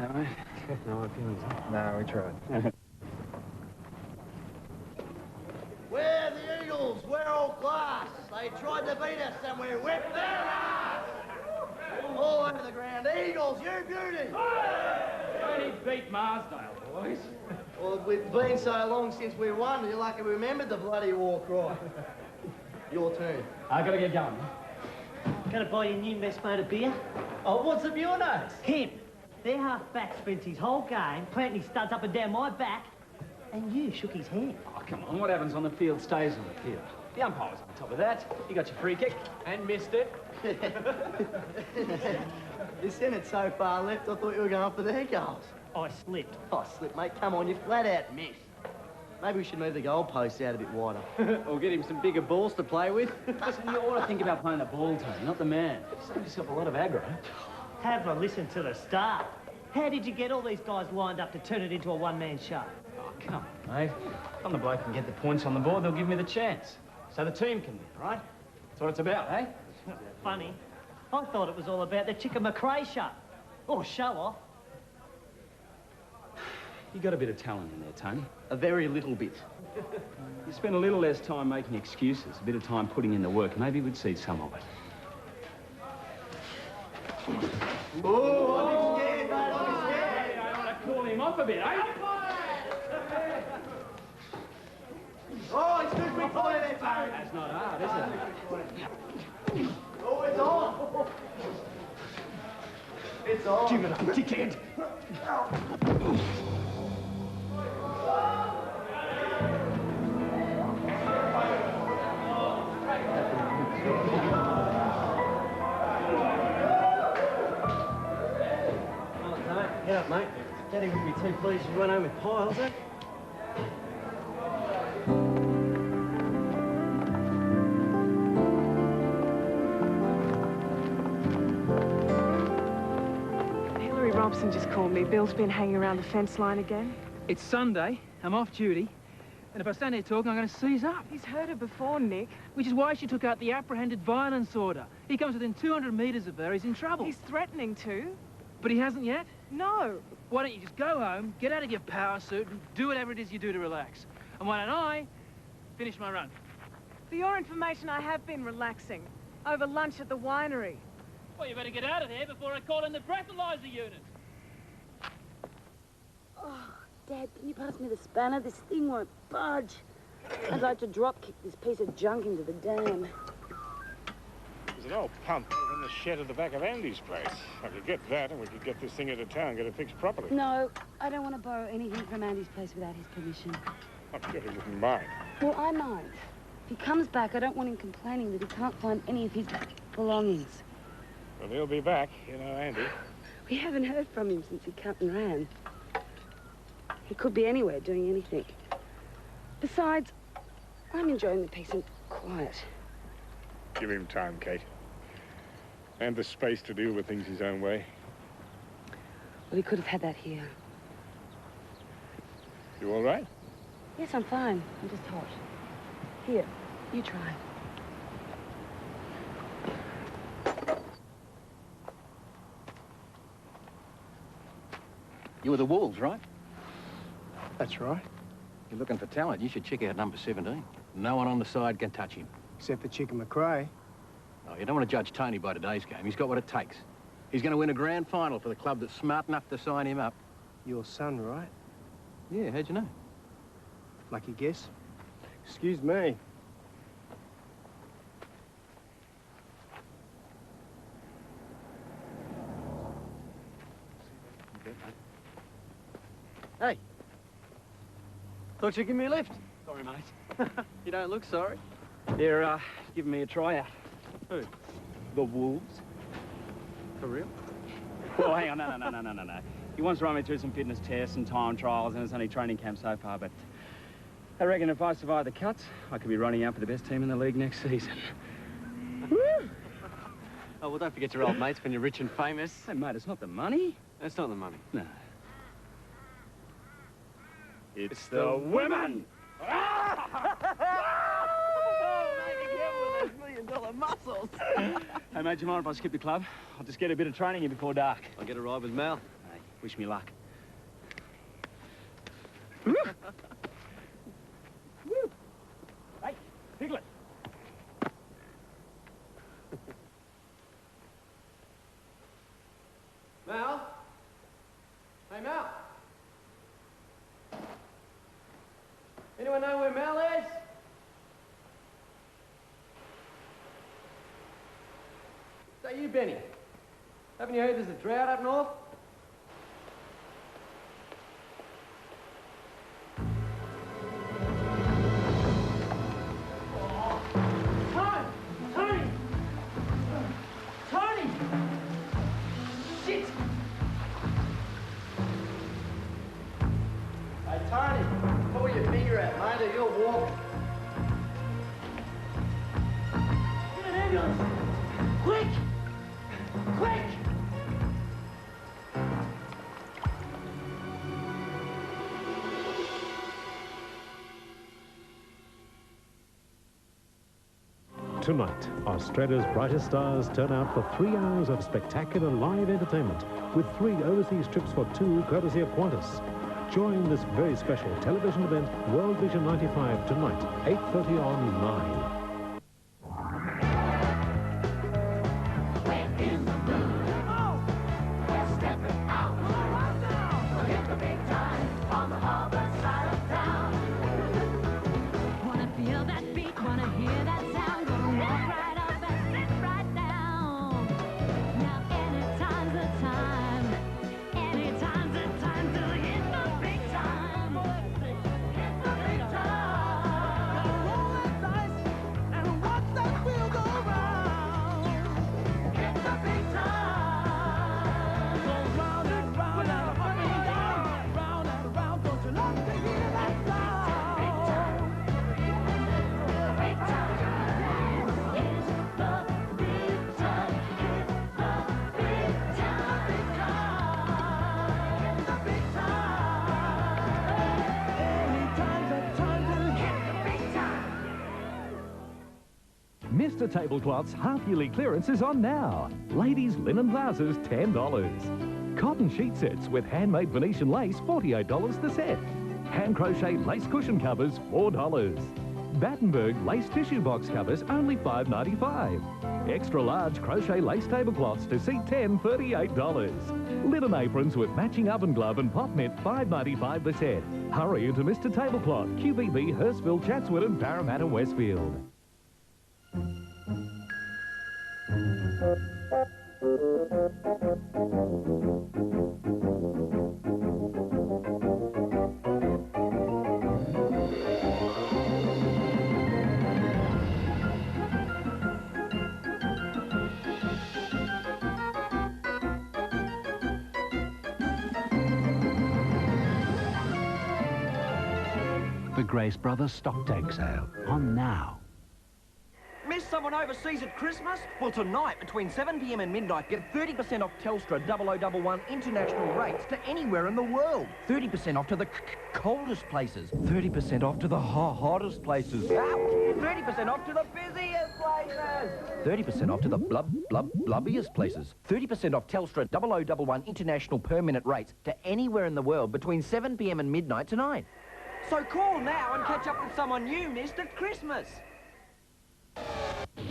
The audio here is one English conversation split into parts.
No, mate. No hard feelings, huh? No, we tried. We're the Eagles. We're all class. They tried to beat us and we whipped their ass. All over the ground. Eagles, you beauty. Only beat Marsdale, boys. Well, we've been so long since we won, you're lucky we remembered the bloody war cry. Your turn. I gotta get going. Gonna buy you a new messmate of beer? Oh, what's up your nose? Him. Their half-back spent his whole game planting his studs up and down my back, and you shook his hand. Oh, come on. What happens on the field stays on the field. The umpire was on top of that. You got your free kick and missed it. You sent it so far left, I thought you were going after their goals. I slipped. Oh, slip, mate. Come on, you flat out missed. Maybe we should move the goalposts out a bit wider. Or get him some bigger balls to play with. Listen, you ought to think about playing the ball, Tony, not the man. Save yourself a lot of aggro. Have a listen to the start. How did you get all these guys lined up to turn it into a one-man show? Oh, come on, mate. If I'm the bloke who can get the points on the board, they'll give me the chance. So the team can win, right? That's what it's about, eh? Funny. I thought it was all about the Chicken McRae show. Or show off. You got a bit of talent in there, Tony. A very little bit. You spend a little less time making excuses, a bit of time putting in the work. Maybe we'd see some of it. Oh, I'm scared, mate. I'm scared. I want to cool him off a bit, eh? Oh, it's good we play there, Barry. That's not hard, is it? Oh, it's on. It's on. Give it up, dickhead. Get up, mate. Daddy wouldn't be too pleased if you went home with piles, eh? Hilary Robson just called me. Bill's been hanging around the fence line again. It's Sunday. I'm off duty. And if I stand here talking, I'm going to seize up. He's heard her before, Nick. Which is why she took out the apprehended violence order. He comes within 200 metres of her. He's in trouble. He's threatening to. But he hasn't yet? No. Why don't you just go home, get out of your power suit, and do whatever it is you do to relax? And why don't I finish my run? For your information, I have been relaxing. Over lunch at the winery. Well, you better get out of there before I call in the breathalyzer unit. Oh, Dad, can you pass me the spanner? This thing won't budge. I'd like to drop kick this piece of junk into the dam. There's an old pump in the shed at the back of Andy's place. I could get that and we could get this thing into town, get it fixed properly. No, I don't want to borrow anything from Andy's place without his permission. I'm sure he wouldn't mind. Well, I mind. If he comes back, I don't want him complaining that he can't find any of his belongings. Well, he'll be back, you know, Andy. We haven't heard from him since he cut and ran. He could be anywhere doing anything. Besides, I'm enjoying the peace and quiet. Give him time, Kate. And the space to deal with things his own way. Well, he could have had that here. You all right? Yes, I'm fine. I'm just hot. Here, you try. You were the Wolves, right? That's right. You're looking for talent. You should check out number 17. No one on the side can touch him. Except for Chicken McRae. Oh, you don't want to judge Tony by today's game. He's got what it takes. He's going to win a grand final for the club that's smart enough to sign him up. Your son, right? Yeah, how'd you know? Lucky guess. Excuse me. Hey. Thought you'd give me a lift. Sorry, mate. You don't look sorry. They're, giving me a tryout. Who? The Wolves. For real? Well, hang on, no. He wants to run me through some fitness tests and time trials, and it's only training camp so far, but I reckon if I survive the cuts, I could be running out for the best team in the league next season. Woo! Oh, well, don't forget your old mates when you're rich and famous. Hey, mate, it's not the money. It's not the money. No. It's the women! Muscles. Hey, mate, do you mind if I skip the club? I'll just get a bit of training in before dark. I'll get a ride with Mal. Hey, Wish me luck. Hey, Piglet. Mal? Hey, Mal? Anyone know where Mal is? Say, you, Benny. Haven't you heard there's a drought up north? Quick! Quick! Tonight, Australia's brightest stars turn out for 3 hours of spectacular live entertainment with 3 overseas trips for 2 courtesy of Qantas. Join this very special television event, World Vision 95, tonight, 8:30 on 9. Mr. Tablecloth's half-yearly clearance is on now. Ladies' linen blouses, $10. Cotton sheet sets with handmade Venetian lace, $48 the set. Hand crochet lace cushion covers, $4. Battenberg lace tissue box covers, only $5.95. Extra large crochet lace tablecloths to seat 10, $38. Linen aprons with matching oven glove and pop mitt, $5.95 the set. Hurry into Mr. Tablecloth, QBB, Hurstville, Chatswood and Parramatta, Westfield. The Grace Brothers stock take sale on now. Miss someone overseas at Christmas? Well, tonight, between 7 p.m. and midnight, get 30% off Telstra 0011 international rates to anywhere in the world. 30% off to the coldest places. 30% off to the hottest places. 30% off to the busiest places. 30% off to the blubbiest places. 30% off Telstra 0011 international per minute rates to anywhere in the world between 7 p.m. and midnight tonight. So call now and catch up with someone you missed at Christmas.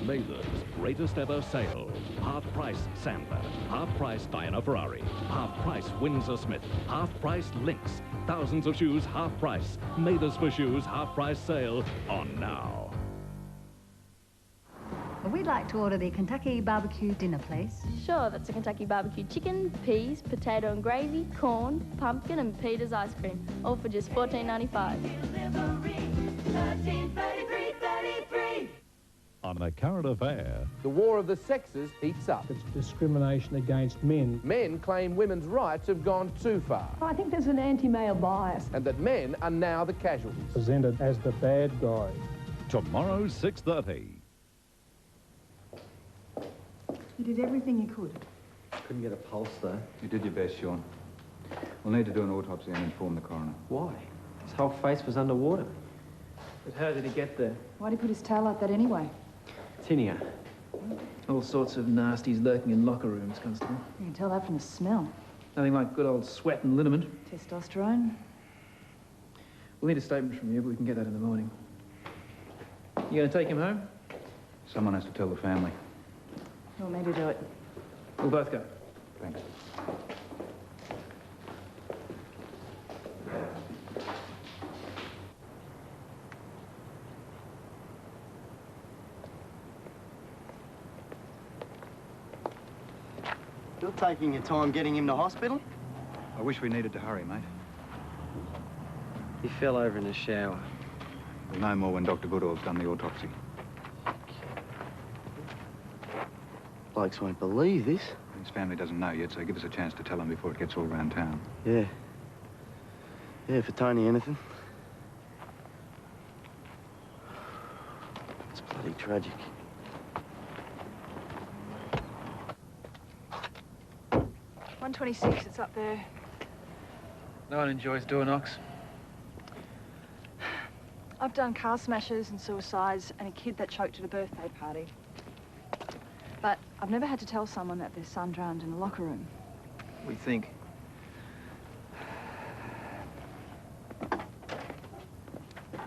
Mather's greatest ever sale. Half price Sandler, half price Diana Ferrari, half price Windsor Smith, half price Lynx. Thousands of shoes, half price. Mather's for shoes, half price sale on now. We'd like to order the Kentucky barbecue dinner, please. Sure, that's a Kentucky barbecue chicken, peas, potato and gravy, corn, pumpkin and Peter's ice cream, all for just $14.95. On a current affair. The war of the sexes heats up. It's discrimination against men. Men claim women's rights have gone too far. I think there's an anti-male bias. And that men are now the casualties. Presented as the bad guy. Tomorrow, 6:30. You did everything you could. Couldn't get a pulse, though. You did your best, Sean. We'll need to do an autopsy and inform the coroner. Why? His whole face was underwater. But how did he get there? Why'd he put his tail like that anyway? Tinea. All sorts of nasties lurking in locker rooms, Constable. You can tell that from the smell. Nothing like good old sweat and liniment. Testosterone. We'll need a statement from you, but we can get that in the morning. You going to take him home? Someone has to tell the family. Well, maybe do it. We'll both go. Thanks. You're taking your time getting him to hospital? I wish we needed to hurry, mate. He fell over in the shower. We'll know more when Dr. Goodall's done the autopsy. Blokes won't believe this. His family doesn't know yet, so give us a chance to tell them before it gets all around town. Yeah. Yeah, for Tony, anything. It's bloody tragic. $126, it's up there. No one enjoys door knocks. I've done car smashes and suicides and a kid that choked at a birthday party. But I've never had to tell someone that their son drowned in a locker room. We think.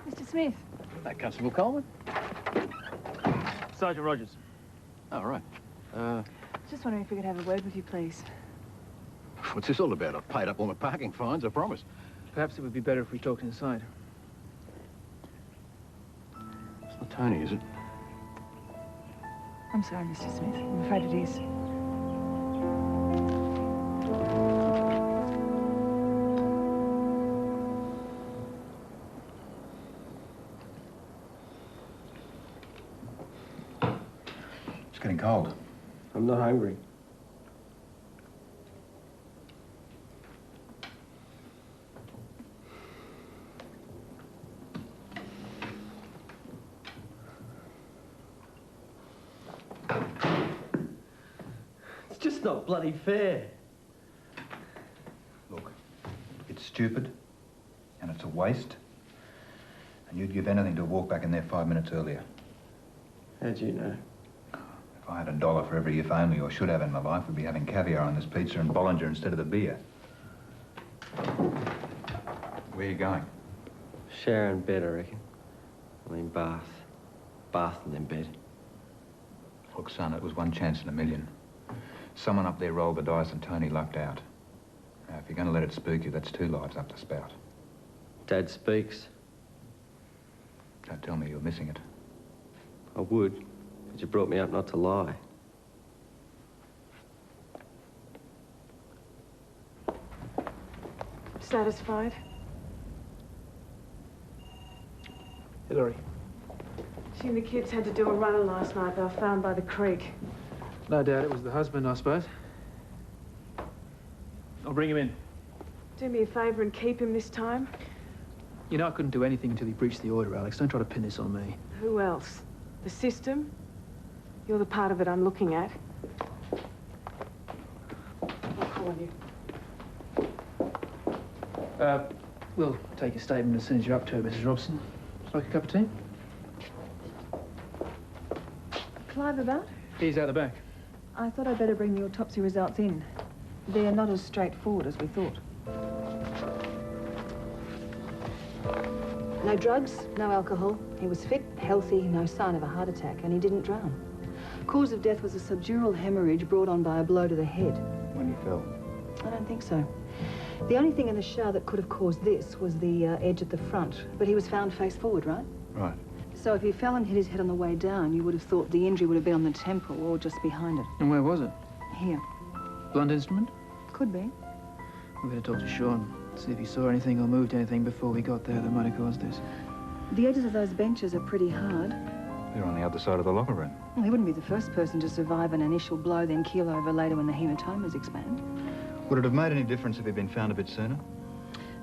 Mr. Smith. That Constable Coleman? Sergeant Rogers. Oh, right. Just wondering if we could have a word with you, please. What's this all about? I've paid up all my parking fines, I promise. Perhaps it would be better if we talked inside. It's not Tony, is it? I'm sorry, Mr. Smith. I'm afraid it is. It's getting cold. I'm not hungry. It's just not bloody fair. Look, it's stupid, and it's a waste, and you'd give anything to walk back in there 5 minutes earlier. How'd you know? If I had $1 for every if only or should have in my life, we'd be having caviar on this pizza and Bollinger instead of the beer. Where are you going? Shower and bed, I reckon. I mean, bath. Bath and then bed. Look, son, it was one chance in a million. Someone up there rolled the dice and Tony lucked out. Now, if you're going to let it spook you, that's 2 lives up the spout. Dad speaks. Don't tell me you're missing it. I would, but you brought me up not to lie. Satisfied? Hillary. She and the kids had to do a run last night. They were found by the creek. No doubt it was the husband, I suppose. I'll bring him in. Do me a favour and keep him this time. You know I couldn't do anything until he breached the order, Alex. Don't try to pin this on me. Who else? The system? You're the part of it I'm looking at. I'll call you. We'll take a statement as soon as you're up to it, Mrs. Robson. Would you like a cup of tea? Clive about? He's out the back. I thought I'd better bring the autopsy results in. They're not as straightforward as we thought. No drugs, no alcohol. He was fit, healthy, no sign of a heart attack, and he didn't drown. Cause of death was a subdural hemorrhage brought on by a blow to the head. When he fell? I don't think so. The only thing in the shower that could have caused this was the edge at the front, but he was found face forward, right? Right. So if he fell and hit his head on the way down, you would have thought the injury would have been on the temple or just behind it. And where was it? Here. Blunt instrument? Could be. We better talk to Sean, see if he saw anything or moved anything before we got there that might have caused this. The edges of those benches are pretty hard. They're on the other side of the locker room. Well, he wouldn't be the first person to survive an initial blow, then keel over later when the hematomas expand. Would it have made any difference if he'd been found a bit sooner?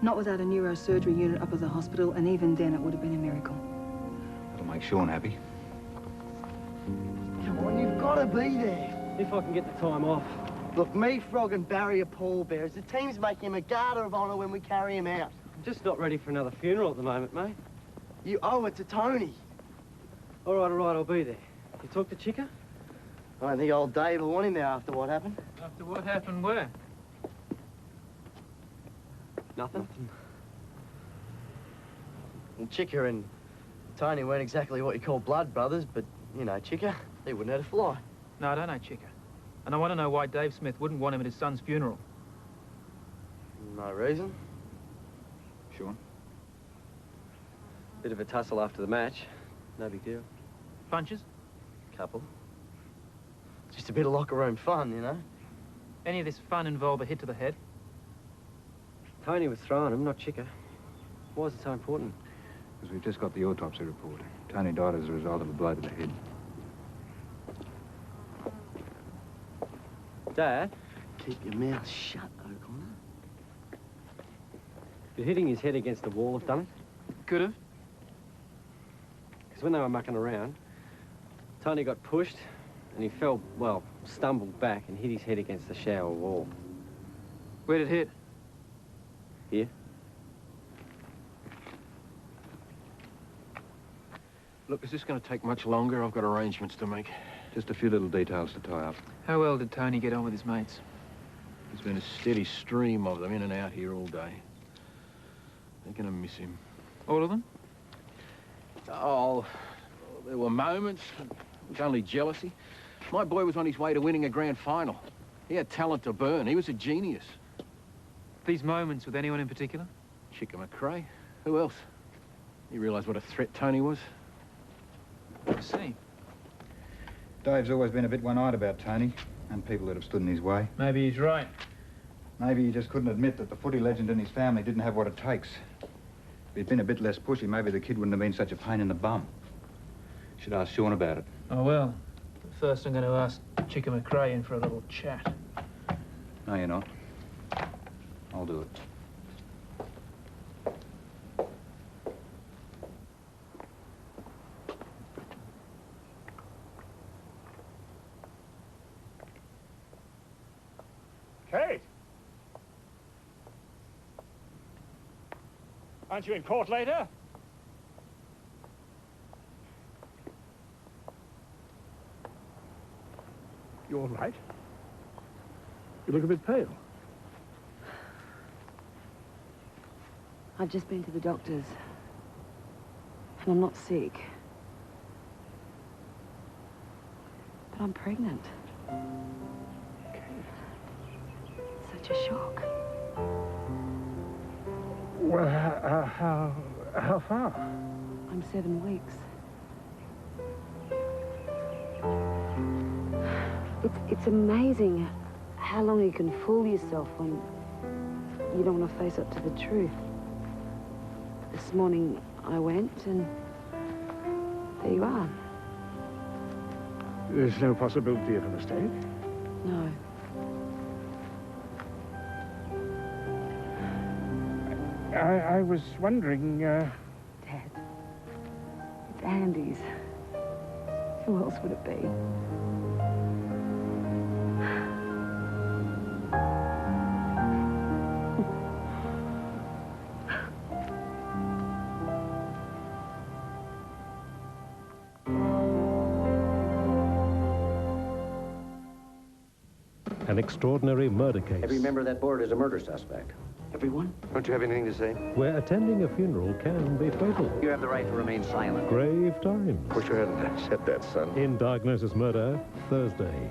Not without a neurosurgery unit up at the hospital, and even then it would have been a miracle. That'll make Sean happy. Come on, you've got to be there. If I can get the time off. Look, me, Frog and Barry are pallbearers. The team's making him a Garter of Honour when we carry him out. I'm just not ready for another funeral at the moment, mate. You owe it to Tony. All right, I'll be there. You talk to Chica? I don't think old Dave will want him there after what happened. After what happened where? Nothing? Well, Chica and Tony weren't exactly what you call blood brothers, but, you know, Chica, he wouldn't hurt a fly. No, I don't know Chica. And I want to know why Dave Smith wouldn't want him at his son's funeral. No reason. Sure. Bit of a tussle after the match. No big deal. Punches? Couple. Just a bit of locker room fun, you know? Any of this fun involve a hit to the head? Tony was throwing him, not Chica. Why is it so important? Because we've just got the autopsy report. Tony died as a result of a blow to the head. Dad? Keep your mouth shut, O'Connor. Could hitting his head against the wall have done it? Could have. Because when they were mucking around, Tony got pushed and he fell, well, stumbled back and hit his head against the shower wall. Where did it hit? Here. Look, is this going to take much longer? I've got arrangements to make. Just a few little details to tie up. How well did Tony get on with his mates? There's been a steady stream of them in and out here all day. They're going to miss him. All of them? Oh, there were moments. It was only jealousy. My boy was on his way to winning a grand final. He had talent to burn. He was a genius. These moments with anyone in particular? Chica McRae. Who else? You realise what a threat Tony was? I see. Dave's always been a bit one-eyed about Tony and people that have stood in his way. Maybe he's right. Maybe he just couldn't admit that the footy legend and his family didn't have what it takes. If he'd been a bit less pushy, maybe the kid wouldn't have been such a pain in the bum. Should ask Sean about it. Oh, well. First, I'm going to ask Chica McRae in for a little chat. No, you're not. I'll do it. Kate! Aren't you in court later? You all right? You look a bit pale. I've just been to the doctor's. And I'm not sick. But I'm pregnant. Such a shock. Well, how far? I'm 7 weeks. It's amazing how long you can fool yourself when you don't want to face up to the truth. This morning I went and there you are. There's no possibility of a mistake? No. I was wondering, Dad, it's Andy's. Who else would it be? An extraordinary murder case. Every member of that board is a murder suspect. Everyone? Don't you have anything to say? Where attending a funeral can be fatal. You have the right to remain silent. Grave times. Wish you hadn't said that, son. In Diagnosis Murder, Thursday.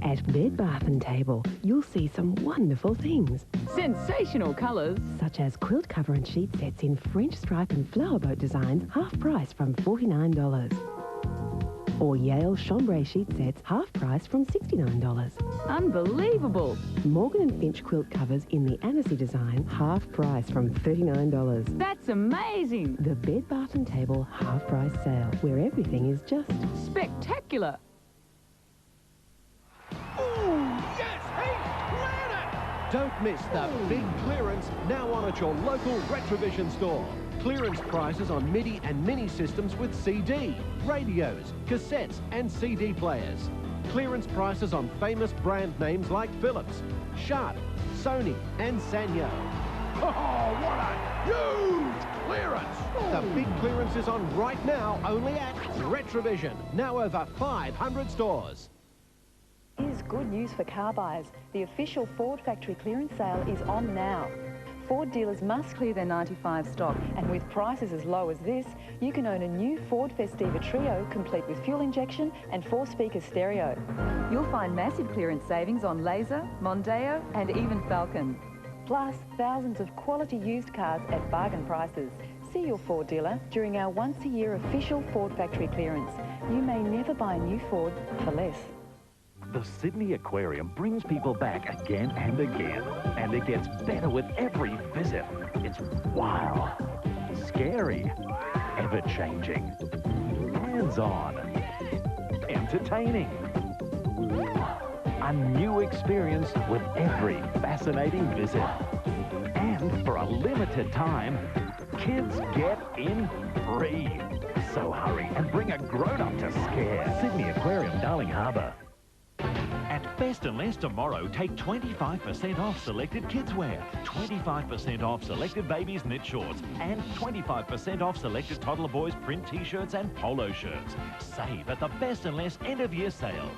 At Bed Bath & Table, you'll see some wonderful things. Sensational colours. Such as quilt cover and sheet sets in French stripe and flower boat designs, half price from $49. Or Yale chambray sheet sets, half price from $69. Unbelievable. Morgan & Finch quilt covers in the Annecy design, half price from $39. That's amazing. The Bed Bath & Table half price sale, where everything is just spectacular. Don't miss the big clearance now on at your local Retrovision store. Clearance prices on MIDI and mini systems with CD, radios, cassettes and CD players. Clearance prices on famous brand names like Philips, Sharp, Sony and Sanyo. Oh, what a huge clearance! The big clearance is on right now only at Retrovision. Now over 500 stores. Is good news for car buyers. The official Ford factory clearance sale is on now. Ford dealers must clear their 95 stock, and with prices as low as this, you can own a new Ford Festiva Trio complete with fuel injection and 4-speaker stereo. You'll find massive clearance savings on Laser, Mondeo and even Falcon. Plus, thousands of quality used cars at bargain prices. See your Ford dealer during our once-a-year official Ford factory clearance. You may never buy a new Ford for less. The Sydney Aquarium brings people back again and again, and it gets better with every visit. It's wild, scary, ever-changing, hands-on, entertaining. A new experience with every fascinating visit. And for a limited time, kids get in free. So hurry and bring a grown-up to scare. Sydney Aquarium, Darling Harbour. At Best and Less tomorrow, take 25% off selected kids wear, 25% off selected babies knit shorts, and 25% off selected toddler boys print t-shirts and polo shirts. Save at the Best and Less end-of-year sale.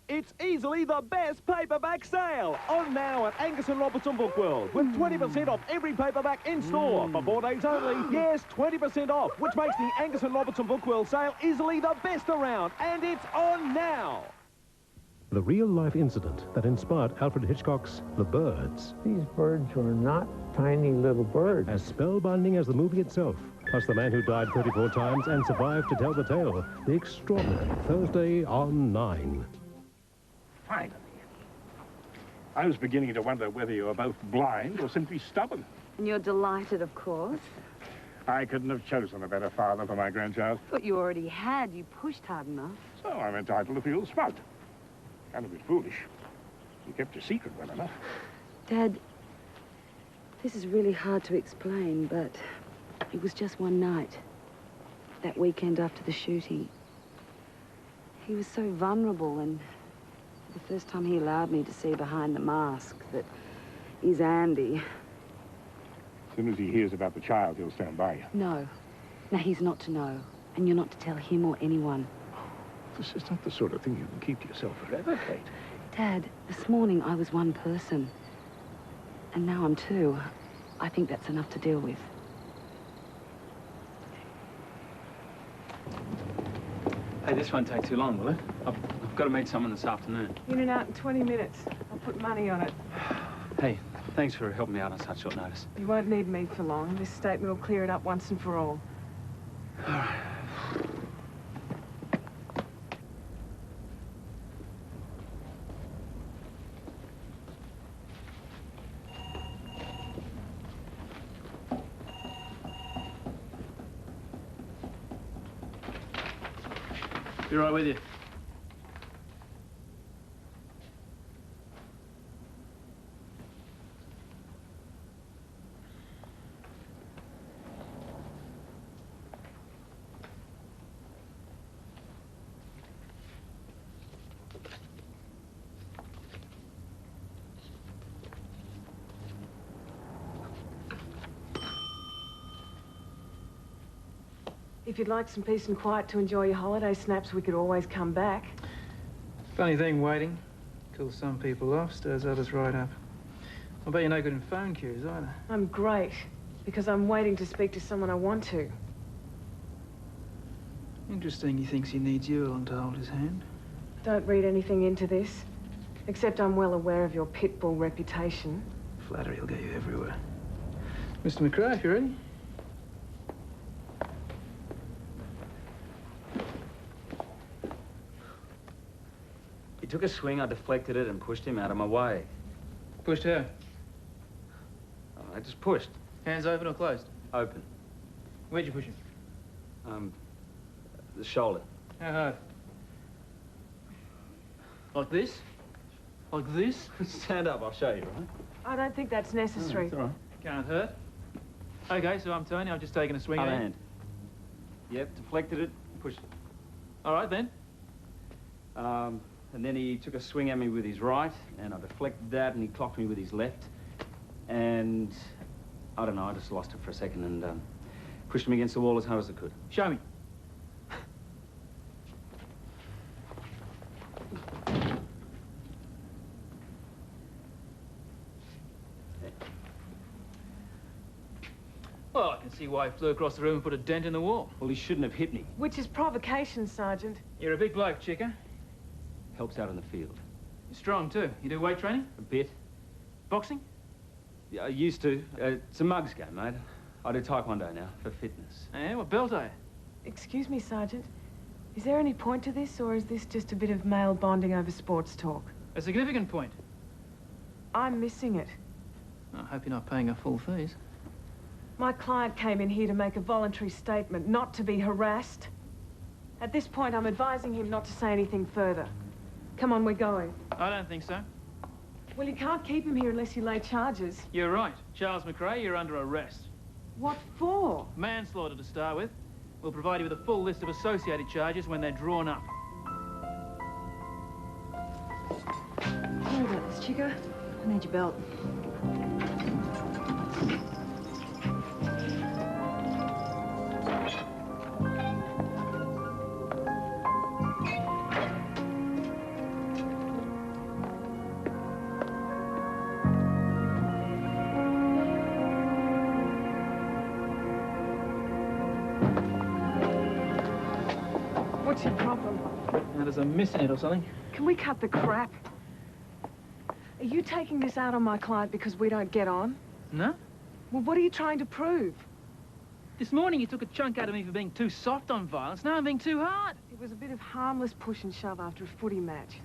It's easily the best paperback sale. On now at Angus & Robertson Book World with 20% off every paperback in store for 4 days only. Yes, 20% off, which makes the Angus & Robertson Book World sale easily the best around. And it's on now. The real-life incident that inspired Alfred Hitchcock's The Birds. These birds were not tiny little birds. As spellbinding as the movie itself, plus the man who died 34 times and survived to tell the tale. The Extraordinary, Thursday on 9. Finally. I was beginning to wonder whether you were both blind or simply stubborn. And you're delighted, of course. I couldn't have chosen a better father for my grandchild. But you already had. You pushed hard enough. So I'm entitled to feel smart. And a bit foolish. You kept your secret well enough. Dad, this is really hard to explain, but it was just one night. That weekend after the shooting. He was so vulnerable, and for the first time he allowed me to see behind the mask that is Andy. As soon as he hears about the child, he'll stand by you. No. No, he's not to know. And you're not to tell him or anyone. This is not the sort of thing you can keep to yourself forever, Kate. Dad, this morning I was one person. And now I'm two. I think that's enough to deal with. Hey, this won't take too long, will it? I've got to meet someone this afternoon. In and out in 20 minutes. I'll put money on it. Hey, thanks for helping me out on such short notice. You won't need me for long. This statement will clear it up once and for all. All right. Be right with you. If you'd like some peace and quiet to enjoy your holiday snaps, we could always come back. Funny thing, waiting. Kills some people off, stirs others right up. I bet you're no good in phone queues either. I'm great, because I'm waiting to speak to someone I want to. Interesting, he thinks he needs you along to hold his hand. Don't read anything into this, except I'm well aware of your pit bull reputation. Flattery will get you everywhere. Mr. McRae, if you're ready. He took a swing, I deflected it and pushed him out of my way. Pushed her? I just pushed. Hands open or closed? Open. Where'd you push him? The shoulder. How hard? Like this? Like this? Stand up, I'll show you, right? I don't think that's necessary. It's all right. Can't hurt. Okay, so I'm Tony. I've just taken a swing at Other him. hand. Yep, deflected it, pushed it. All right, then. And then he took a swing at me with his right, and I deflected that, and he clocked me with his left. And I don't know, I just lost it for a second and pushed him against the wall as hard as I could. Show me. Well, I can see why he flew across the room and put a dent in the wall. Well, he shouldn't have hit me. Which is provocation, Sergeant. You're a big bloke, chicker. Helps out in the field. You're strong, too. You do weight training? A bit. Boxing? Yeah, I used to. It's a mugs game, mate. I do taekwondo now, for fitness. Eh, what belt are you? Excuse me, Sergeant. Is there any point to this, or is this just a bit of male bonding over sports talk? A significant point. I'm missing it. I hope you're not paying her full fees. My client came in here to make a voluntary statement, not to be harassed. At this point, I'm advising him not to say anything further. Come on, we're going. I don't think so. Well, you can't keep him here unless you lay charges. You're right. Charles McRae, you're under arrest. What for? Manslaughter to start with. We'll provide you with a full list of associated charges when they're drawn up. Sorry about this, Chico. I need your belt. What's your problem? Now, there's a miss in it or something. Can we cut the crap? Are you taking this out on my client because we don't get on? No? Well, what are you trying to prove? This morning you took a chunk out of me for being too soft on violence. Now I'm being too hard. It was a bit of harmless push and shove after a footy match.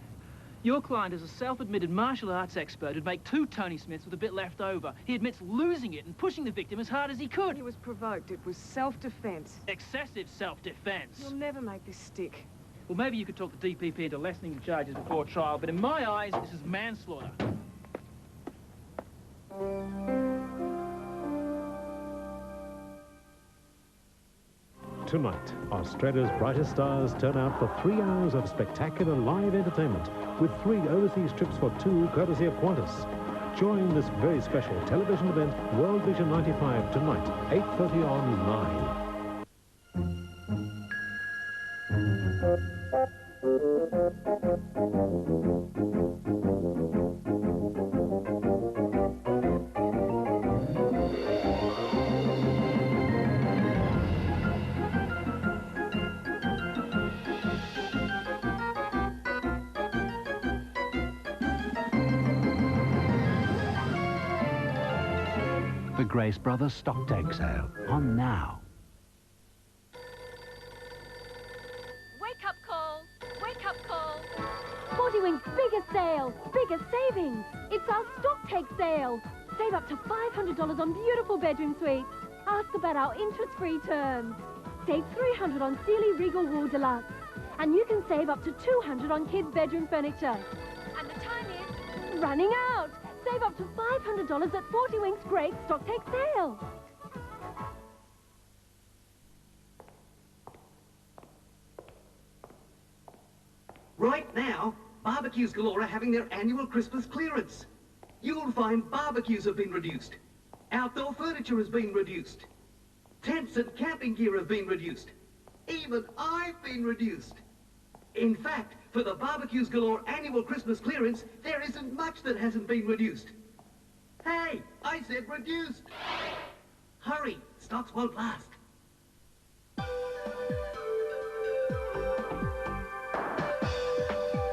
Your client is a self-admitted martial arts expert who'd make 2 Tony Smiths with a bit left over. He admits losing it and pushing the victim as hard as he could. He was provoked. It was self-defense. Excessive self-defense. You'll never make this stick. Well, maybe you could talk the DPP into lessening the charges before trial, but in my eyes, this is manslaughter. Tonight, Australia's brightest stars turn out for 3 hours of spectacular live entertainment with 3 overseas trips for 2 courtesy of Qantas. Join this very special television event, World Vision 95, tonight, 8:30 on 9. The Grace Brothers stock take sale, on now. Wake up call! Wake up call! 40 Wings bigger sale! Bigger savings! It's our stock take sale! Save up to $500 on beautiful bedroom suites. Ask about our interest-free terms. Save $300 on Sealy Regal Wool Deluxe. And you can save up to $200 on kids' bedroom furniture. And the time is running out! Save up to $500 at 40 Wings Great Stock Take Sale. Right now, Barbecues Galore are having their annual Christmas clearance. You'll find barbecues have been reduced. Outdoor furniture has been reduced. Tents and camping gear have been reduced. Even I've been reduced. In fact, for the Barbecues Galore annual Christmas clearance, there isn't much that hasn't been reduced. Hey, I said reduced. Hurry, stocks won't last.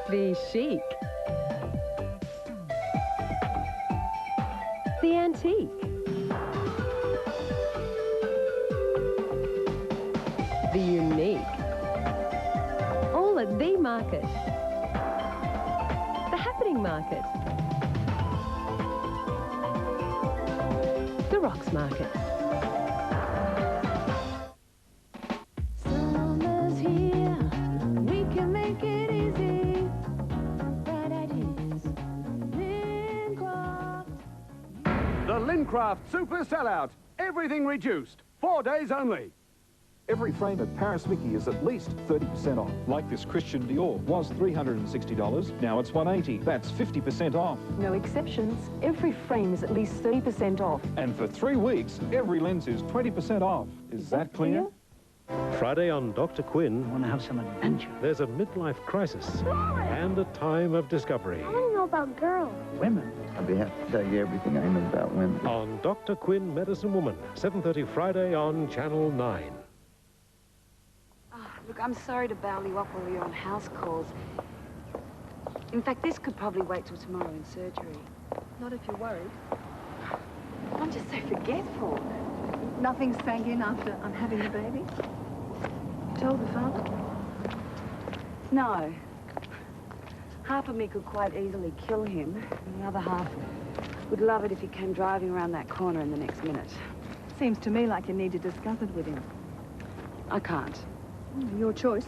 The chic. The antique. The unique. All at the market. The happening market. The Rocks Market. Summer's here. We can make it easy. Bright ideas. Lincraft. The Lincraft Super Sellout. Everything reduced. 4 days only. Every frame at Paris Mickey is at least 30% off. Like this Christian Dior was $360, now it's $180. That's 50% off. No exceptions. Every frame is at least 30% off. And for 3 weeks, every lens is 20% off. Is that clear? Friday on Dr. Quinn. Want to have some adventure? There's a midlife crisis and a time of discovery. I want to know about girls. Women? I'll be happy to tell you everything I know about women. On Dr. Quinn, Medicine Woman, 7:30 Friday on Channel 9. Oh, look, I'm sorry to bail you up while you're on house calls. In fact, this could probably wait till tomorrow in surgery. Not if you're worried. I'm just so forgetful. Nothing sank in after I'm having the baby? You told the father? No. Half of me could quite easily kill him, and the other half would love it if he came driving around that corner in the next minute. Seems to me like you need to discuss it with him. I can't. Your choice.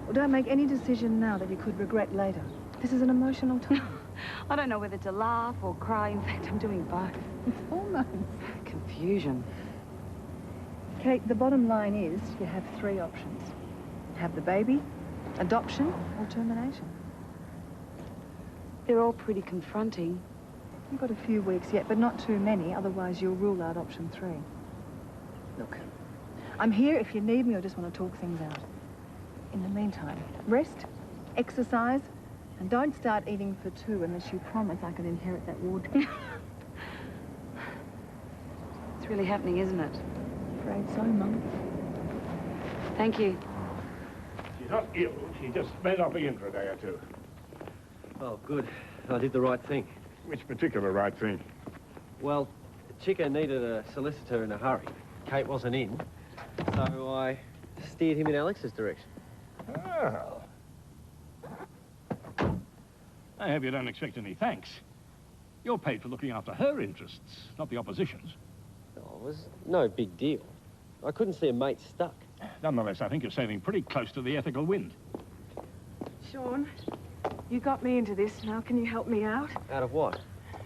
Well, don't make any decision now that you could regret later. This is an emotional time. I don't know whether to laugh or cry. In fact, I'm doing both. It's hormones. Confusion. Kate, the bottom line is you have 3 options. Have the baby, adoption, or termination. They're all pretty confronting. You've got a few weeks yet, but not too many, otherwise you'll rule out option 3. Look, I'm here if you need me or just want to talk things out. In the meantime, rest, exercise, and don't start eating for 2 unless you promise I can inherit that wardrobe. It's really happening, isn't it? Afraid so, Mum. Thank you. She's not ill. She just may not be in for a day or 2. Oh, good. I did the right thing. Which particular right thing? Well, Chica needed a solicitor in a hurry. Kate wasn't in, so I steered him in Alex's direction. Oh. I hope you don't expect any thanks. You're paid for looking after her interests, not the opposition's. Oh, it was no big deal. I couldn't see a mate stuck. Nonetheless, I think you're sailing pretty close to the ethical wind. Sean, you got me into this. Now can you help me out? Out of what?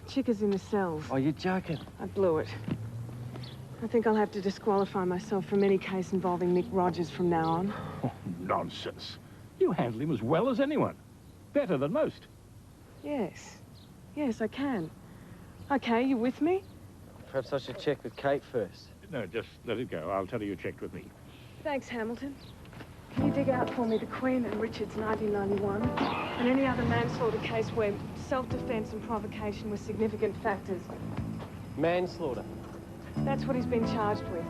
Chica's in the cells. Oh, you're joking. I blew it. I think I'll have to disqualify myself from any case involving Nick Rogers from now on. Oh, nonsense. You handle him as well as anyone. Better than most. Yes. Yes, I can. Okay, you with me? Perhaps I should check with Kate first. No, just let it go. I'll tell her you checked with me. Thanks, Hamilton. Can you dig out for me the Queen and Richards 1991 and any other manslaughter case where self-defense and provocation were significant factors? Manslaughter. That's what he's been charged with.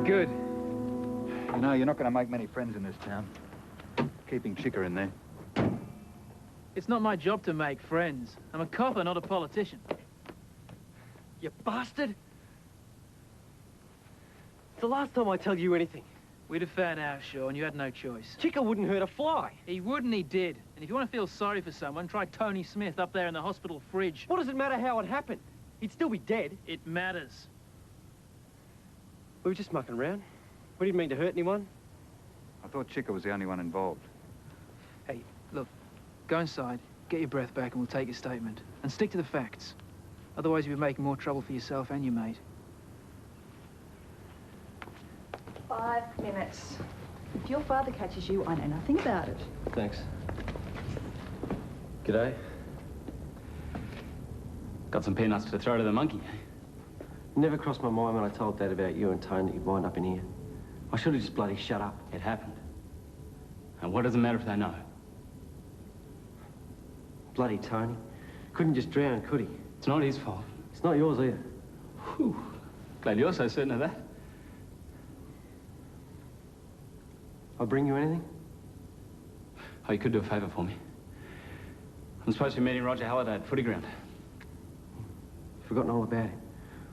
Good. You know, you're not going to make many friends in this town. Keeping Chica in there. It's not my job to make friends. I'm a copper, not a politician. You bastard! It's the last time I tell you anything. We'd have found out, Sean. You had no choice. Chica wouldn't hurt a fly. He would and he did. And if you want to feel sorry for someone, try Tony Smith up there in the hospital fridge. What does it matter how it happened? He'd still be dead. It matters. We were just mucking around. We didn't mean to hurt anyone. I thought Chica was the only one involved. Hey, look, go inside, get your breath back, and we'll take your statement. And stick to the facts. Otherwise, you'll be making more trouble for yourself and your mate. 5 minutes. If your father catches you, I know nothing about it. Thanks. G'day. Got some peanuts to throw to the monkey. Never crossed my mind when I told Dad about you and Tone that you'd wind up in here. I should have just bloody shut up. It happened. And what does it matter if they know? Bloody Tony. Couldn't just drown, could he? It's not his fault. It's not yours either. Whew. Glad you're so certain of that. I'll bring you anything? Oh, you could do a favour for me. I'm supposed to be meeting Roger Halliday at footy ground. Forgotten all about it.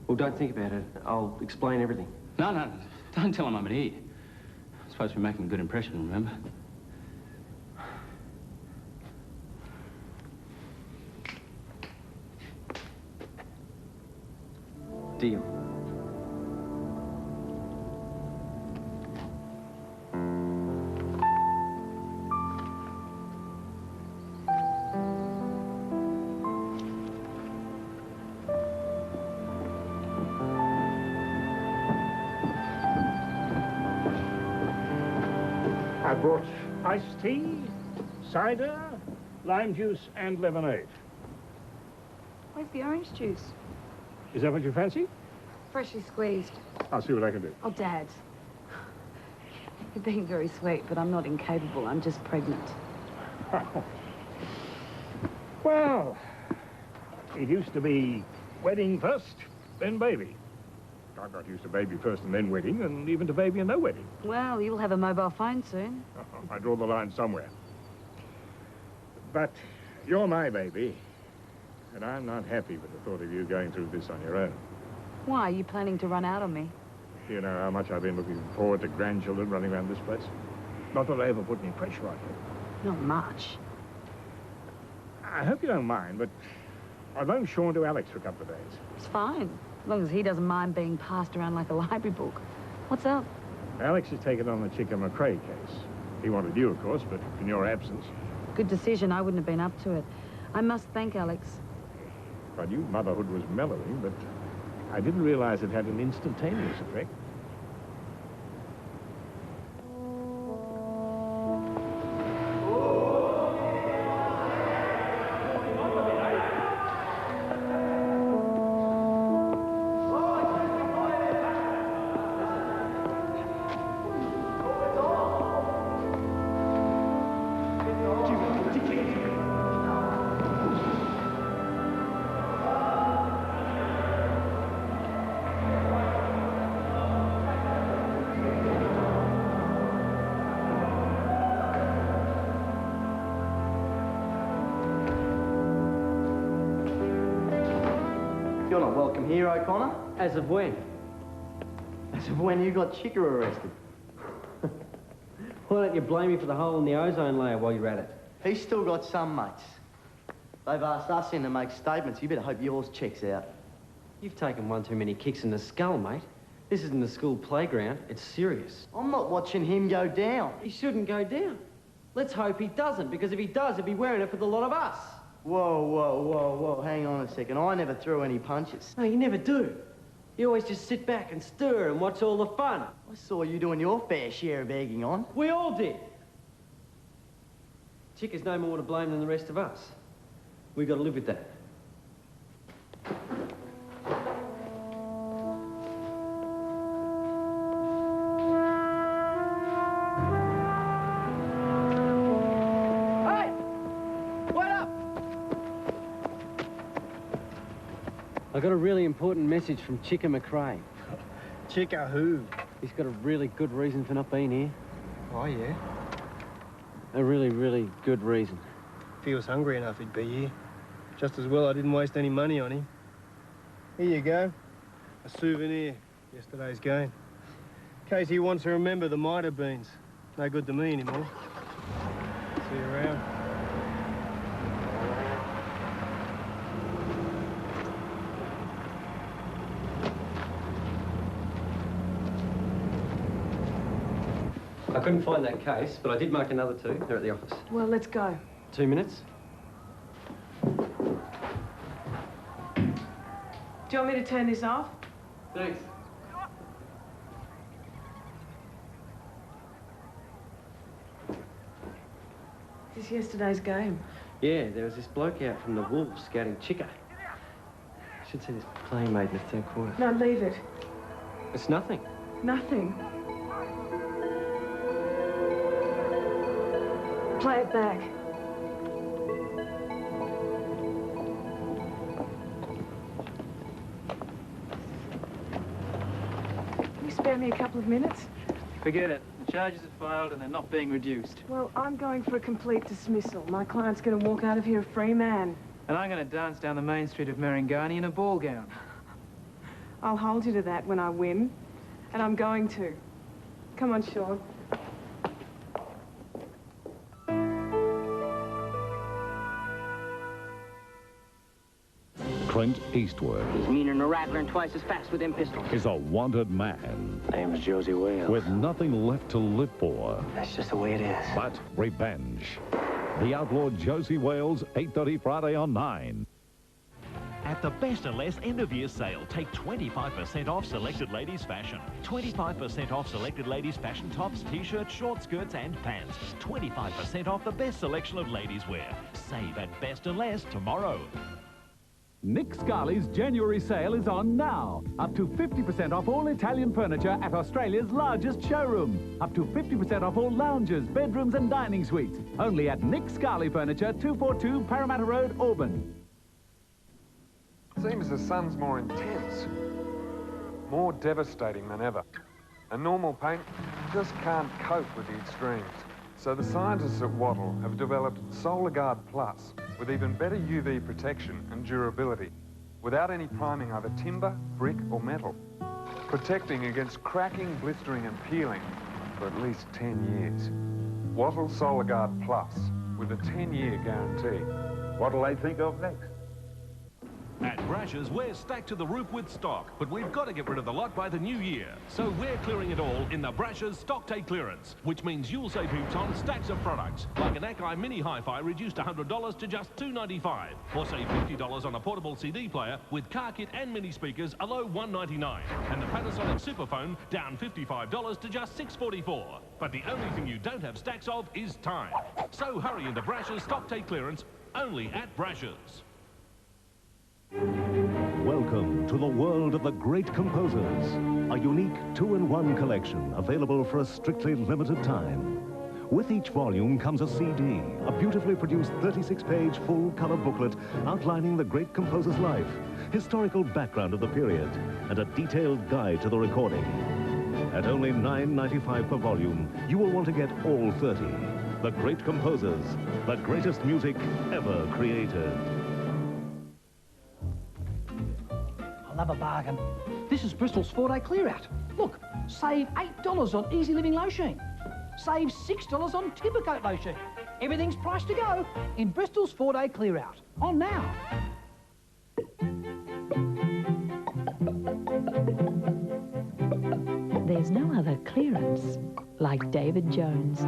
Well, don't think about it. I'll explain everything. No. Don't tell him I'm here. I'm supposed to be making a good impression, remember? Deal. I brought iced tea, cider, lime juice, and lemonade. Where's the orange juice? Is that what you fancy? freshly squeezed. I'll see what I can do. Oh, Dad. You're being very sweet, but I'm not incapable. I'm just pregnant. Well, it used to be wedding first, then baby. I got used to baby first and then wedding, and even to baby and no wedding. Well, you'll have a mobile phone soon. I draw the line somewhere. But you're my baby, and I'm not happy with the thought of you going through this on your own. Why? Are you planning to run out on me? You know how much I've been looking forward to grandchildren running around this place? Not that I ever put any pressure on you. Not much. I hope you don't mind, but I've loaned Sean to Alex for a couple of days. It's fine, as long as he doesn't mind being passed around like a library book. What's up? Alex has taken on the Chica McRae case. He wanted you, of course, but in your absence. Good decision. I wouldn't have been up to it. I must thank Alex. I knew motherhood was mellowing, but I didn't realize it had an instantaneous effect. You're not welcome here, O'Connor. As of when? As of when you got Chica arrested. Why don't you blame me for the hole in the ozone layer while you're at it? He's still got some mates. They've asked us in to make statements. You better hope yours checks out. You've taken one too many kicks in the skull, mate. This isn't the school playground. It's serious. I'm not watching him go down. He shouldn't go down. Let's hope he doesn't, because if he does, he'll be wearing it for the lot of us. Whoa, whoa, whoa, whoa. Hang on a second. I never threw any punches. No, you never do. You always just sit back and stir and watch all the fun. I saw you doing your fair share of egging on. We all did. Chica's no more to blame than the rest of us. We've got to live with that. Hey! Wait up! I got a really important message from Chica McRae. Chica who? He's got a really good reason for not being here. Oh, yeah? A really, really good reason. If he was hungry enough, he'd be here. Just as well I didn't waste any money on him. Here you go. A souvenir. Yesterday's game. In case he wants to remember the mitre beans. No good to me anymore. See you around. I couldn't find that case, but I did mark another two. They're at the office. Well, let's go. 2 minutes. Do you want me to turn this off? Thanks. Is this yesterday's game? Yeah, there was this bloke out from the Wolves scouting Chica. Should see this play made in the third quarter. No, leave it. It's nothing. Nothing. Play it back. Can you spare me a couple of minutes? Forget it. The charges have failed and they're not being reduced. Well, I'm going for a complete dismissal. My client's going to walk out of here a free man. And I'm going to dance down the main street of Marangani in a ball gown. I'll hold you to that when I win. And I'm going to. Come on, Sean. Clint Eastwood. He's meaner than a rattler and twice as fast with them pistols. Is a wanted man. Name's Josie Wales. With nothing left to live for. That's just the way it is. But revenge. The outlaw Josie Wales, 8:30 Friday on 9. At the Best and Less end-of-year sale, take 25% off selected ladies' fashion. 25% off selected ladies' fashion tops, T-shirts, short skirts and pants. 25% off the best selection of ladies' wear. Save at Best and Less tomorrow. Nick Scali's January sale is on now. Up to 50% off all Italian furniture at Australia's largest showroom. Up to 50% off all lounges, bedrooms and dining suites. Only at Nick Scali Furniture, 242 Parramatta Road, Auburn. Seems the sun's more intense, more devastating than ever. A normal paint just can't cope with the extremes. So the scientists at Wattle have developed Solar Guard Plus with even better UV protection and durability without any priming over timber, brick or metal, protecting against cracking, blistering and peeling for at least 10 years. Wattle Solar Guard Plus with a 10-year guarantee. What'll they think of next? At Brash's, we're stacked to the roof with stock, but we've got to get rid of the lot by the new year. So we're clearing it all in the Brash's Stock Take Clearance, which means you'll save heaps on stacks of products, like an Akai Mini Hi-Fi reduced $100 to just $2.95, or save $50 on a portable CD player with car kit and mini speakers a low $1.99, and the Panasonic Superphone down $55 to just $6.44. But the only thing you don't have stacks of is time. So hurry into Brash's Stock Take Clearance, only at Brash's. Welcome to the world of the great composers. A unique 2-in-1 collection available for a strictly limited time. With each volume comes a CD, a beautifully produced 36-page full-color booklet outlining the great composer's life, historical background of the period, and a detailed guide to the recording. At only $9.95 per volume, you will want to get all 30. The great composers, the greatest music ever created. Love a bargain. This is Bristol's 4-day clear out. Look, save $8 on Easy Living Lotion. Save $6 on Timbercoat Lotion. Everything's priced to go in Bristol's 4-day clear out. On now. There's no other clearance like David Jones.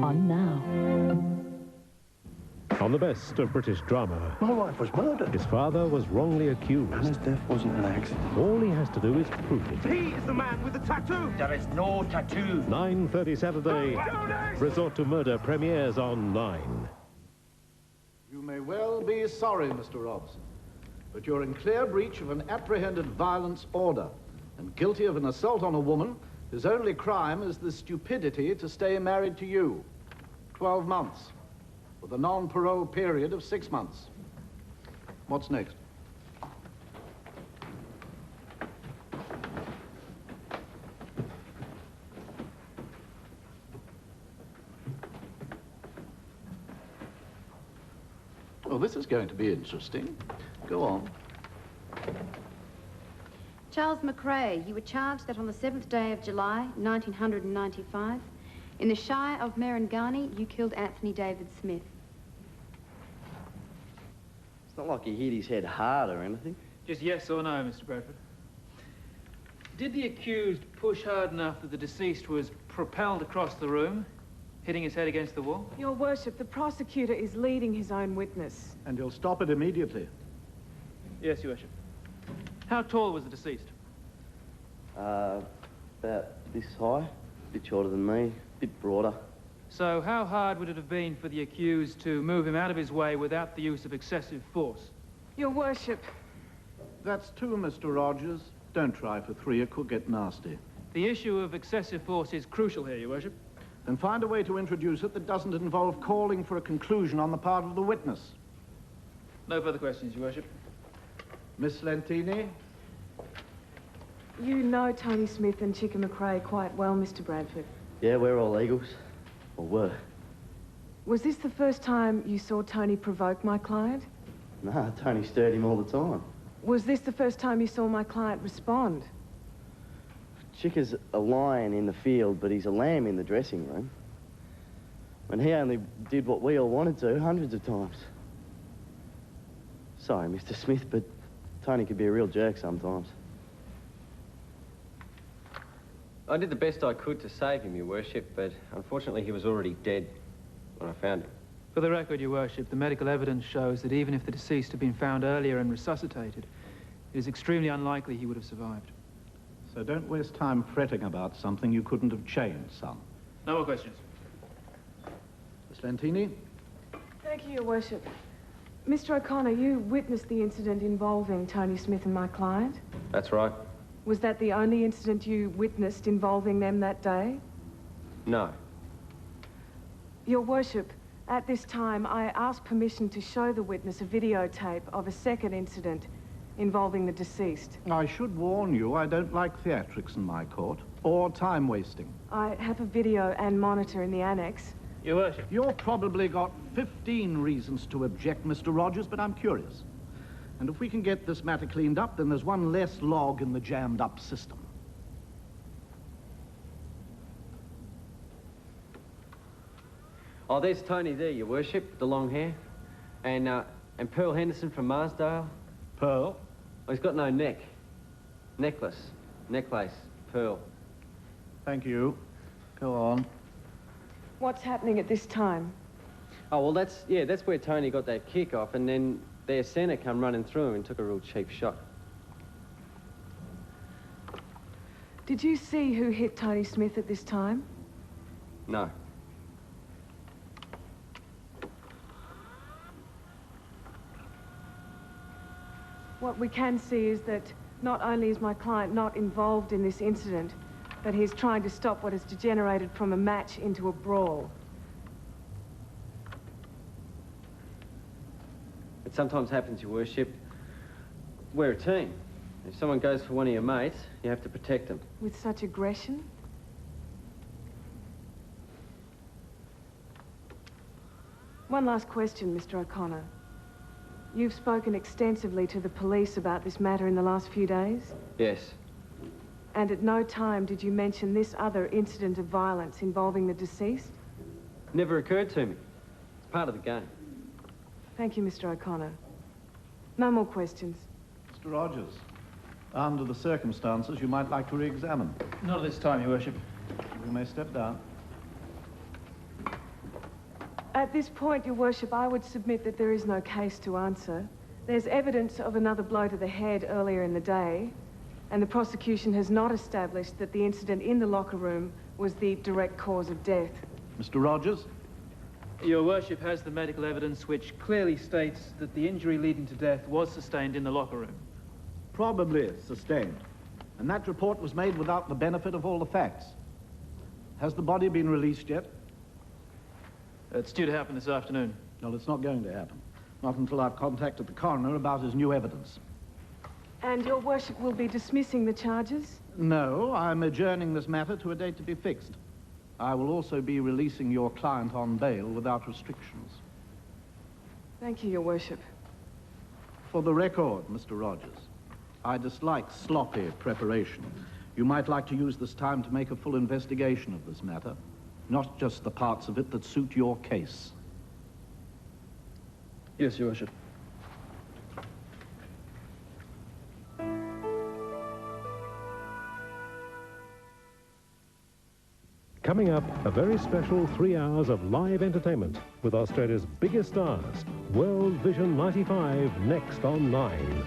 On now. On the best of British drama. My wife was murdered. His father was wrongly accused. And his death wasn't an accident. All he has to do is prove it. He is the man with the tattoo. There is no tattoo. 9:30 Saturday. Resort to Murder premieres on 9. You may well be sorry, Mr. Robson, but you're in clear breach of an apprehended violence order and guilty of an assault on a woman whose only crime is the stupidity to stay married to you. 12 months. With a non-parole period of 6 months. What's next? Well, this is going to be interesting. Go on. Charles McRae, you were charged that on the 7th day of July, 1995, in the Shire of Merangani, you killed Anthony David Smith. It's not like he hit his head hard or anything. Just yes or no, Mr. Bradford. Did the accused push hard enough that the deceased was propelled across the room, hitting his head against the wall? Your Worship, the prosecutor is leading his own witness. And you'll stop it immediately. Yes, Your Worship. How tall was the deceased? About this high, a bit shorter than me, a bit broader. So how hard would it have been for the accused to move him out of his way without the use of excessive force? Your Worship. That's 2, Mr. Rogers. Don't try for 3, it could get nasty. The issue of excessive force is crucial here, Your Worship. Then find a way to introduce it that doesn't involve calling for a conclusion on the part of the witness. No further questions, Your Worship. Miss Lentini? You know Tony Smith and Chicka McRae quite well, Mr. Bradford. Yeah, we're all eagles. Or were. Was this the first time you saw Tony provoke my client? Nah, Tony stirred him all the time. Was this the first time you saw my client respond? Chicka's a lion in the field, but he's a lamb in the dressing room. And he only did what we all wanted to hundreds of times. Sorry, Mr. Smith, but Tony could be a real jerk sometimes. I did the best I could to save him, Your Worship, but unfortunately he was already dead when I found him. For the record, Your Worship, the medical evidence shows that even if the deceased had been found earlier and resuscitated, it is extremely unlikely he would have survived. So don't waste time fretting about something you couldn't have changed, son. No more questions. Miss Lentini? Thank you, Your Worship. Mr. O'Connor, you witnessed the incident involving Tony Smith and my client. That's right. Was that the only incident you witnessed involving them that day? No. Your Worship, at this time, I asked permission to show the witness a videotape of a second incident involving the deceased. I should warn you, I don't like theatrics in my court, or time wasting. I have a video and monitor in the annex. Your Worship. You've probably got 15 reasons to object, Mr. Rogers, but I'm curious. And if we can get this matter cleaned up, then there's one less log in the jammed-up system. Oh, there's Tony there, Your Worship, the long hair. And Pearl Henderson from Marsdale. Pearl? Oh, he's got no neck. Necklace. Pearl. Thank you. Go on. What's happening at this time? Oh, well, that's where Tony got that kick off, and then their centre come running through him and took a real cheap shot. Did you see who hit Tony Smith at this time? No. What we can see is that not only is my client not involved in this incident, but he's trying to stop what has degenerated from a match into a brawl. It sometimes happens, Your Worship. We're a team. If someone goes for one of your mates, you have to protect them. With such aggression? One last question, Mr. O'Connor. You've spoken extensively to the police about this matter in the last few days? Yes. And at no time did you mention this other incident of violence involving the deceased? Never occurred to me. It's part of the game. Thank you, Mr. O'Connor. No more questions. Mr. Rogers, under the circumstances, you might like to re-examine. Not at this time, Your Worship. You may step down. At this point, Your Worship, I would submit that there is no case to answer. There's evidence of another blow to the head earlier in the day, and the prosecution has not established that the incident in the locker room was the direct cause of death. Mr. Rogers? Your Worship has the medical evidence which clearly states that the injury leading to death was sustained in the locker room. Probably sustained. And that report was made without the benefit of all the facts. Has the body been released yet? It's due to happen this afternoon. Well, it's not going to happen. Not until I've contacted the coroner about his new evidence. And Your Worship will be dismissing the charges? No, I'm adjourning this matter to a date to be fixed. I will also be releasing your client on bail without restrictions. Thank you, Your Worship. For the record, Mr. Rogers, I dislike sloppy preparation. You might like to use this time to make a full investigation of this matter, not just the parts of it that suit your case. Yes, Your Worship. Coming up, a very special 3 hours of live entertainment with Australia's biggest stars. World Vision 95 next on 9.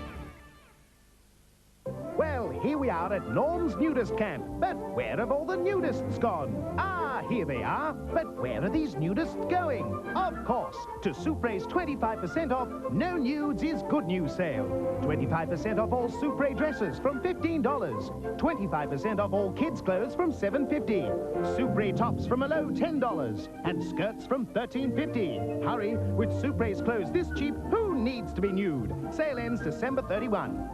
Well, here we are at Norm's nudist camp. But where have all the nudists gone? Ah, here they are. But where are these nudists going? Of course, to Supre's 25% off No Nudes is Good News sale. 25% off all Supre dresses from $15. 25% off all kids' clothes from $7.50. Supre tops from a low $10. And skirts from $13.50. Hurry, with Supre's clothes this cheap, who needs to be nude? Sale ends December 31.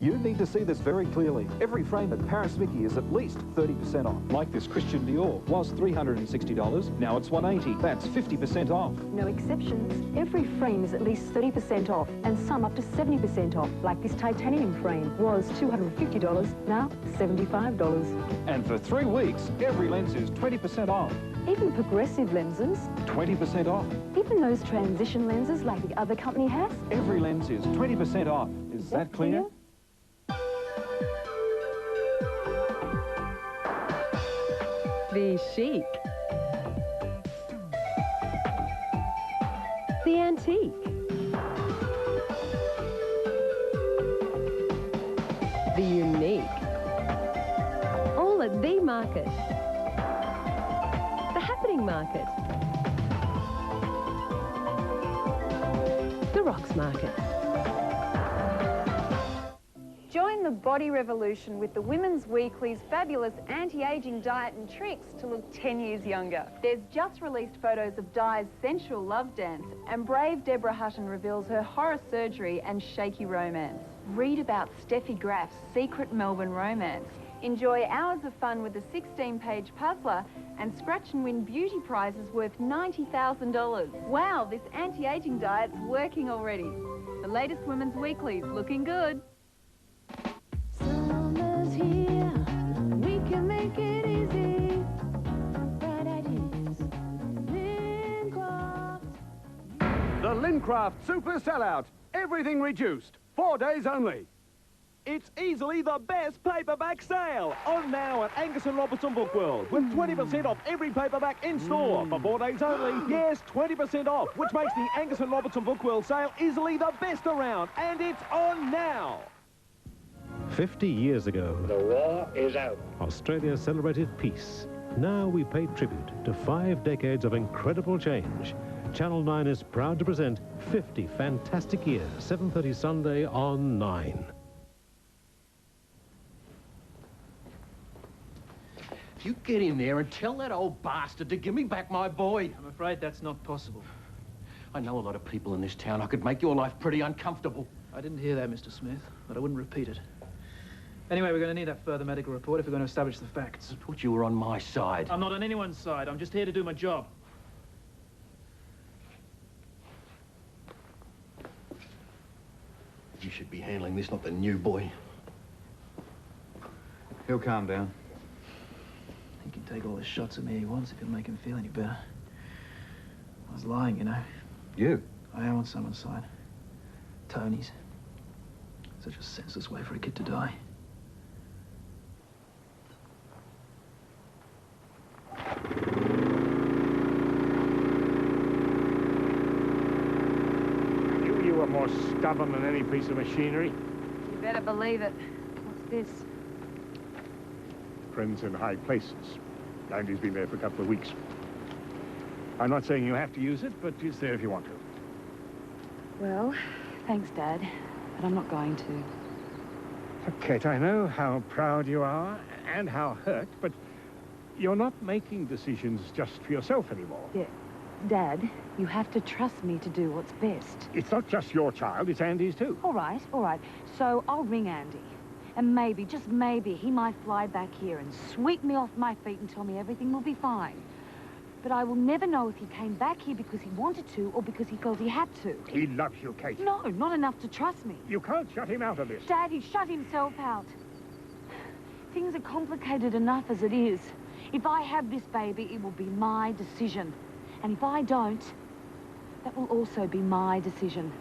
You need to see this very clearly. Every frame at Paris Vicky is at least 30% off. Like this Christian Dior was $360, now it's $180. That's 50% off. No exceptions. Every frame is at least 30% off, and some up to 70% off. Like this titanium frame was $250, now $75. And for 3 weeks, every lens is 20% off. Even progressive lenses. 20% off. Even those transition lenses like the other company has. Every lens is 20% off. Is that clear? The chic. The antique. The unique. All at the market. The happening market. Rocks Market. Join the body revolution with the Women's Weekly's fabulous anti-aging diet and tricks to look 10 years younger. There's just released photos of Di's sensual love dance, and brave Deborah Hutton reveals her horror surgery and shaky romance. Read about Steffi Graf's secret Melbourne romance. Enjoy hours of fun with a 16-page puzzler and scratch and win beauty prizes worth $90,000. Wow, this anti-aging diet's working already. The latest Women's Weekly's looking good. Summer's here, we can make it easy. Bright ideas, Lincraft. The Lincraft Super Sellout. Everything reduced. 4 days only. It's easily the best paperback sale. On now at Angus & Robertson Book World with 20% off every paperback in store for 4 days only. Yes, 20% off, which makes the Angus & Robertson Book World sale easily the best around. And it's on now. 50 years ago, The war is over. Australia celebrated peace. Now we pay tribute to 5 decades of incredible change. Channel 9 is proud to present 50 fantastic years, 7:30 Sunday on 9. You get in there and tell that old bastard to give me back my boy. I'm afraid that's not possible. I know a lot of people in this town. I could make your life pretty uncomfortable. I didn't hear that, Mr. Smith, but I wouldn't repeat it. Anyway, we're going to need that further medical report if we're going to establish the facts. I thought you were on my side. I'm not on anyone's side. I'm just here to do my job. You should be handling this, not the new boy. He'll calm down. He can take all the shots at me he wants if it'll make him feel any better. I was lying, you know. You? I am on someone's side. Tony's. Such a senseless way for a kid to die. You were more stubborn than any piece of machinery. You better believe it. What's this? Friends in high places. Andy's been there for a couple of weeks. I'm not saying you have to use it, but it's there if you want to. Well, thanks, Dad, but I'm not going to. Look, Kate, I know how proud you are and how hurt, but you're not making decisions just for yourself anymore. Yeah. Dad, you have to trust me to do what's best. It's not just your child, it's Andy's too. All right. So I'll ring Andy. And maybe, just maybe, he might fly back here and sweep me off my feet and tell me everything will be fine. But I will never know if he came back here because he wanted to or because he felt he had to. He loves you, Kate. No, not enough to trust me. You can't shut him out of this. Dad, he shut himself out. Things are complicated enough as it is. If I have this baby, it will be my decision. And if I don't, that will also be my decision.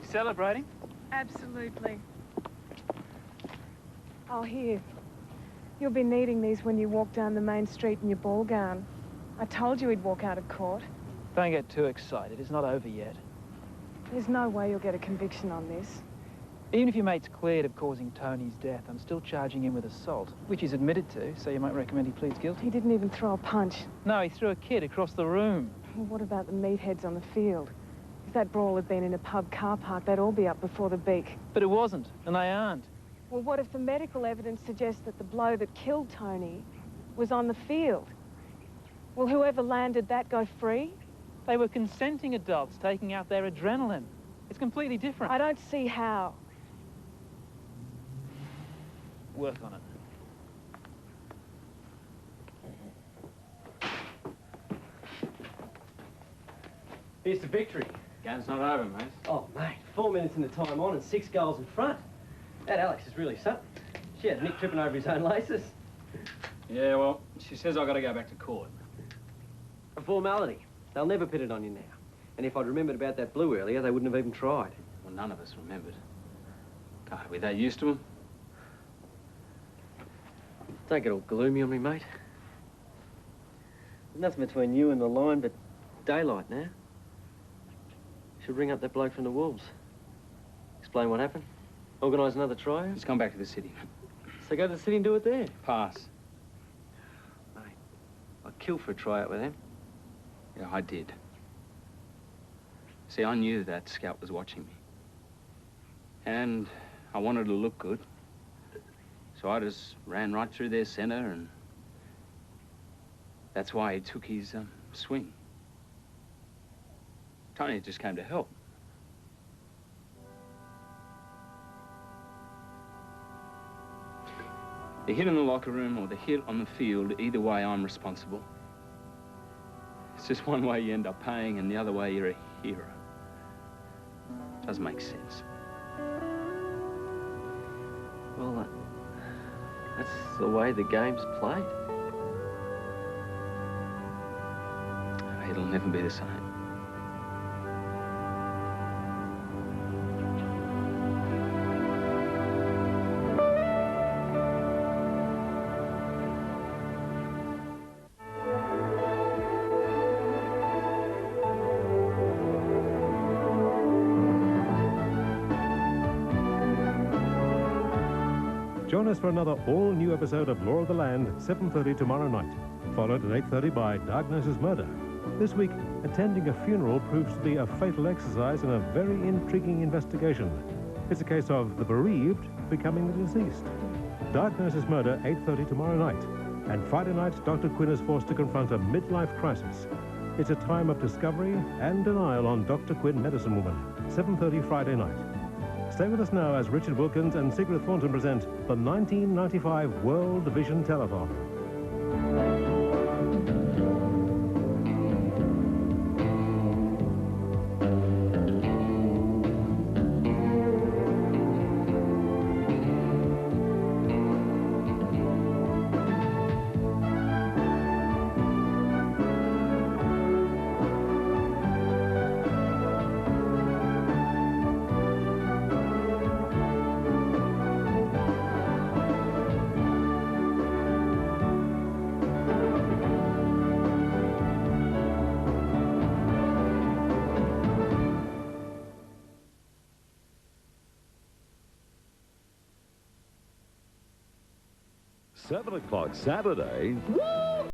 Celebrating? Absolutely. Oh, here. You'll be needing these when you walk down the main street in your ball gown. I told you he'd walk out of court. Don't get too excited. It's not over yet. There's no way you'll get a conviction on this. Even if your mate's cleared of causing Tony's death, I'm still charging him with assault, which he's admitted to, so you might recommend he pleads guilty. He didn't even throw a punch. No, he threw a kid across the room. Well, what about the meatheads on the field? If that brawl had been in a pub car park, they'd all be up before the beak. But it wasn't, and they aren't. Well, what if the medical evidence suggests that the blow that killed Tony was on the field? Will whoever landed that go free? They were consenting adults taking out their adrenaline. It's completely different. I don't see how. Work on it. Here's the victory. Game's not over, mate. Oh, mate, 4 minutes in the time on and 6 goals in front. That Alex is really something. She had Nick tripping over his own laces. Yeah, well, she says I've got to go back to court. A formality. They'll never pin it on you now. And if I'd remembered about that blue earlier, they wouldn't have even tried. Well, none of us remembered. God, are we that used to them? Don't get all gloomy on me, mate. Nothing between you and the line but daylight now. Should ring up that bloke from the Wolves. Explain what happened. Organise another tryout. He's gone back to the city. So go to the city and do it there. Pass. Mate, I'd kill for a tryout with him. Yeah, I did. See, I knew that scout was watching me. And I wanted to look good. So I just ran right through their centre, and that's why he took his swing. Tony just came to help. The hit in the locker room or the hit on the field, either way, I'm responsible. It's just one way you end up paying, and the other way you're a hero. Doesn't make sense. Well, that's the way the game's played. It'll never be the same. Join us for another all-new episode of Law of the Land, 7:30 tomorrow night, followed at 8:30 by Diagnosis Murder. This week, attending a funeral proves to be a fatal exercise in a very intriguing investigation. It's a case of the bereaved becoming the deceased. Diagnosis Murder, 8:30 tomorrow night. And Friday night, Dr. Quinn is forced to confront a midlife crisis. It's a time of discovery and denial on Dr. Quinn, Medicine Woman, 7:30 Friday night. Stay with us now as Richard Wilkins and Sigrid Thornton present the 1995 World Vision Telethon. Seven o'clock Saturday.